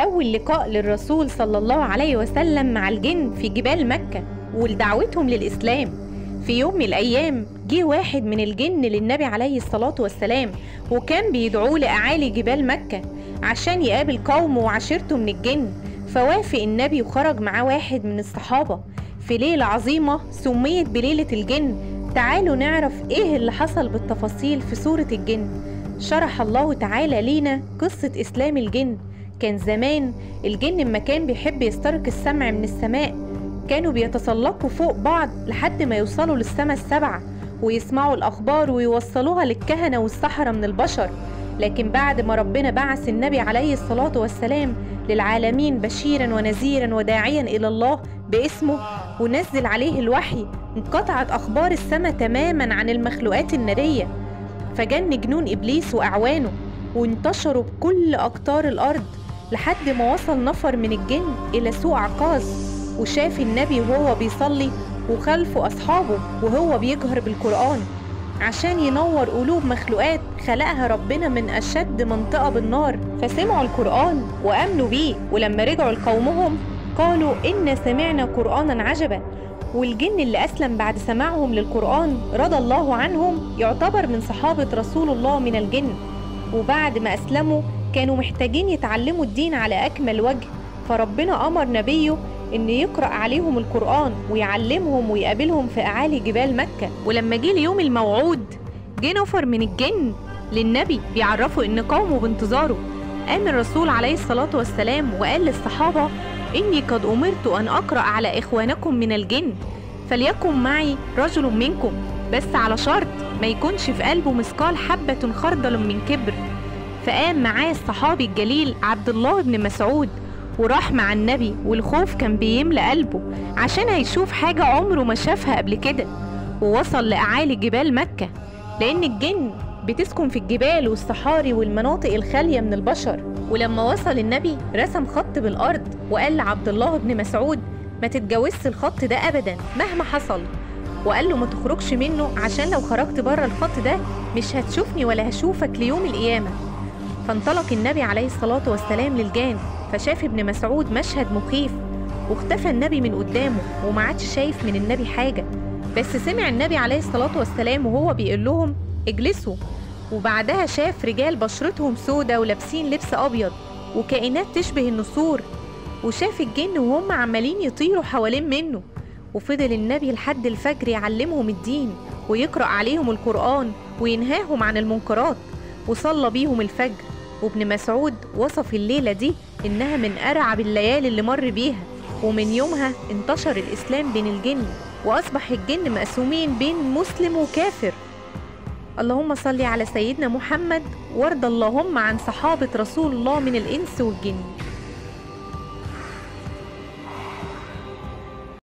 أول لقاء للرسول صلى الله عليه وسلم مع الجن في جبال مكة ولدعوتهم للإسلام. في يوم من الأيام جه واحد من الجن للنبي عليه الصلاة والسلام، وكان بيدعوه لأعالي جبال مكة عشان يقابل قومه وعشيرته من الجن. فوافق النبي وخرج معاه واحد من الصحابة في ليلة عظيمة سميت بليلة الجن. تعالوا نعرف ايه اللي حصل بالتفاصيل في سورة الجن. شرح الله تعالى لينا قصة إسلام الجن. كان زمان الجن لما كان بيحب يسترق السمع من السماء كانوا بيتسلقوا فوق بعض لحد ما يوصلوا للسماء السبعة ويسمعوا الأخبار ويوصلوها للكهنة والسحرة من البشر. لكن بعد ما ربنا بعث النبي عليه الصلاة والسلام للعالمين بشيرا ونذيرا وداعيا إلى الله باسمه ونزل عليه الوحي، انقطعت أخبار السماء تماما عن المخلوقات النارية، فجن جنون إبليس وأعوانه وانتشروا بكل أقطار الأرض لحد ما وصل نفر من الجن إلى سوق عكاظ وشاف النبي وهو بيصلي وخلفه أصحابه وهو بيجهر بالقرآن عشان ينور قلوب مخلوقات خلقها ربنا من أشد منطقة بالنار. فسمعوا القرآن وآمنوا بيه، ولما رجعوا لقومهم قالوا إن سمعنا قرآنا عجبا. والجن اللي أسلم بعد سماعهم للقرآن رضى الله عنهم يعتبر من صحابة رسول الله من الجن. وبعد ما أسلموا كانوا محتاجين يتعلموا الدين على أكمل وجه، فربنا أمر نبيه إن يقرأ عليهم القرآن ويعلمهم ويقابلهم في أعالي جبال مكة. ولما جه اليوم الموعود جه نفر من الجن للنبي بيعرفوا إن قومه بانتظاره. قام الرسول عليه الصلاة والسلام وقال للصحابة: إني قد أمرت أن أقرأ على إخوانكم من الجن، فليكن معي رجل منكم، بس على شرط ما يكونش في قلبه مثقال حبة خردل من كبر. فقام معاه الصحابي الجليل عبد الله بن مسعود وراح مع النبي، والخوف كان بيملأ قلبه عشان هيشوف حاجة عمره ما شافها قبل كده. ووصل لأعالي جبال مكة لأن الجن بتسكن في الجبال والصحاري والمناطق الخالية من البشر. ولما وصل النبي رسم خط بالأرض وقال لعبد الله بن مسعود: ما تتجاوزش الخط ده أبدا مهما حصل، وقال له ما تخرجش منه عشان لو خرجت بره الخط ده مش هتشوفني ولا هشوفك ليوم القيامة. فانطلق النبي عليه الصلاة والسلام للجان، فشاف ابن مسعود مشهد مخيف واختفى النبي من قدامه وما عادش شايف من النبي حاجة. بس سمع النبي عليه الصلاة والسلام وهو بيقول لهم: اجلسوا. وبعدها شاف رجال بشرتهم سودة ولابسين لبس أبيض وكائنات تشبه النسور، وشاف الجن وهم عمالين يطيروا حوالين منه. وفضل النبي لحد الفجر يعلمهم الدين ويقرأ عليهم القرآن وينهاهم عن المنكرات، وصلى بيهم الفجر. وابن مسعود وصف الليلة دي إنها من أرعب الليالي اللي مر بيها، ومن يومها انتشر الإسلام بين الجن وأصبح الجن مقسومين بين مسلم وكافر. اللهم صل على سيدنا محمد وارض اللهم عن صحابة رسول الله من الإنس والجن.